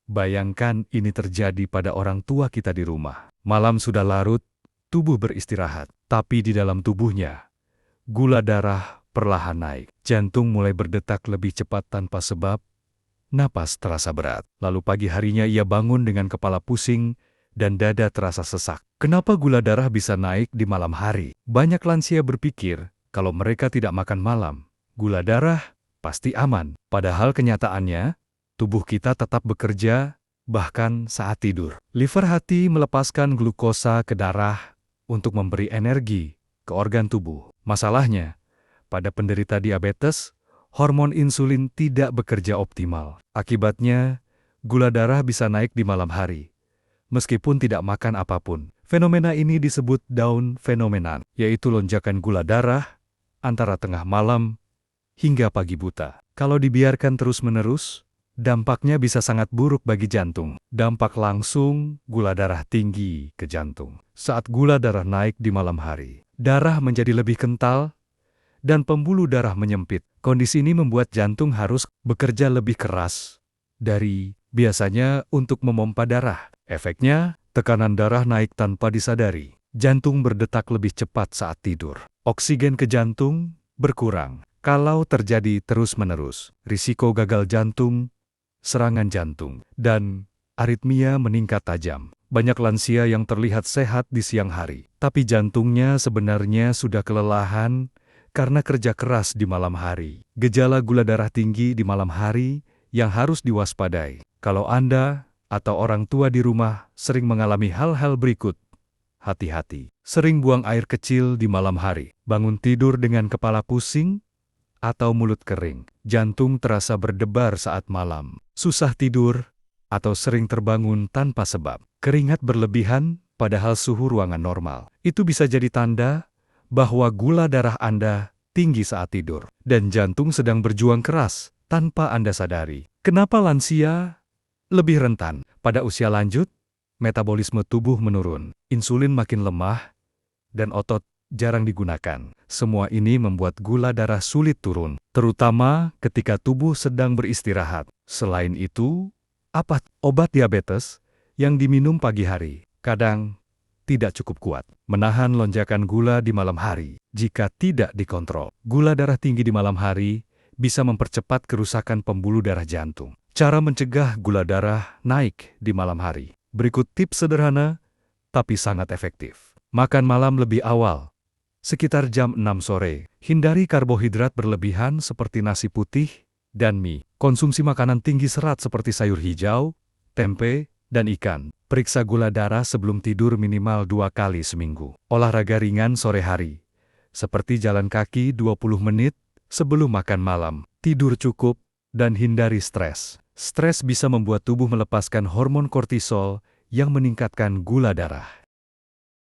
Bayangkan ini terjadi pada orang tua kita di rumah. Malam sudah larut, tubuh beristirahat, tapi di dalam tubuhnya, gula darah perlahan naik. Jantung mulai berdetak lebih cepat tanpa sebab, napas terasa berat. Lalu pagi harinya ia bangun dengan kepala pusing dan dada terasa sesak. Kenapa gula darah bisa naik di malam hari? Banyak lansia berpikir, kalau mereka tidak makan malam, gula darah pasti aman. Padahal kenyataannya, tubuh kita tetap bekerja, bahkan saat tidur. Liver hati melepaskan glukosa ke darah untuk memberi energi ke organ tubuh. Masalahnya, pada penderita diabetes, hormon insulin tidak bekerja optimal. Akibatnya, gula darah bisa naik di malam hari, meskipun tidak makan apapun. Fenomena ini disebut Down phenomenon, yaitu lonjakan gula darah antara tengah malam hingga pagi buta. Kalau dibiarkan terus-menerus, dampaknya bisa sangat buruk bagi jantung. Dampak langsung, gula darah tinggi ke jantung. Saat gula darah naik di malam hari, darah menjadi lebih kental dan pembuluh darah menyempit. Kondisi ini membuat jantung harus bekerja lebih keras dari biasanya untuk memompa darah. Efeknya, tekanan darah naik tanpa disadari. Jantung berdetak lebih cepat saat tidur. Oksigen ke jantung berkurang. Kalau terjadi terus-menerus, risiko gagal jantung, serangan jantung, dan aritmia meningkat tajam. Banyak lansia yang terlihat sehat di siang hari, tapi jantungnya sebenarnya sudah kelelahan karena kerja keras di malam hari. Gejala gula darah tinggi di malam hari yang harus diwaspadai. Kalau Anda atau orang tua di rumah sering mengalami hal-hal berikut, hati-hati. Sering buang air kecil di malam hari, bangun tidur dengan kepala pusing atau mulut kering, jantung terasa berdebar saat malam, susah tidur, atau sering terbangun tanpa sebab, keringat berlebihan padahal suhu ruangan normal. Itu bisa jadi tanda bahwa gula darah Anda tinggi saat tidur, dan jantung sedang berjuang keras tanpa Anda sadari. Kenapa lansia lebih rentan? Pada usia lanjut, metabolisme tubuh menurun, insulin makin lemah, dan otot jarang digunakan. Semua ini membuat gula darah sulit turun, terutama ketika tubuh sedang beristirahat. Selain itu, obat diabetes yang diminum pagi hari kadang tidak cukup kuat menahan lonjakan gula di malam hari. Jika tidak dikontrol, gula darah tinggi di malam hari bisa mempercepat kerusakan pembuluh darah jantung. Cara mencegah gula darah naik di malam hari. Berikut tips sederhana, tapi sangat efektif. Makan malam lebih awal, sekitar jam 6 sore. Hindari karbohidrat berlebihan seperti nasi putih dan mie. Konsumsi makanan tinggi serat seperti sayur hijau, tempe, dan ikan. Periksa gula darah sebelum tidur minimal 2 kali seminggu. Olahraga ringan sore hari, seperti jalan kaki 20 menit sebelum makan malam. Tidur cukup dan hindari stres. Stres bisa membuat tubuh melepaskan hormon kortisol yang meningkatkan gula darah.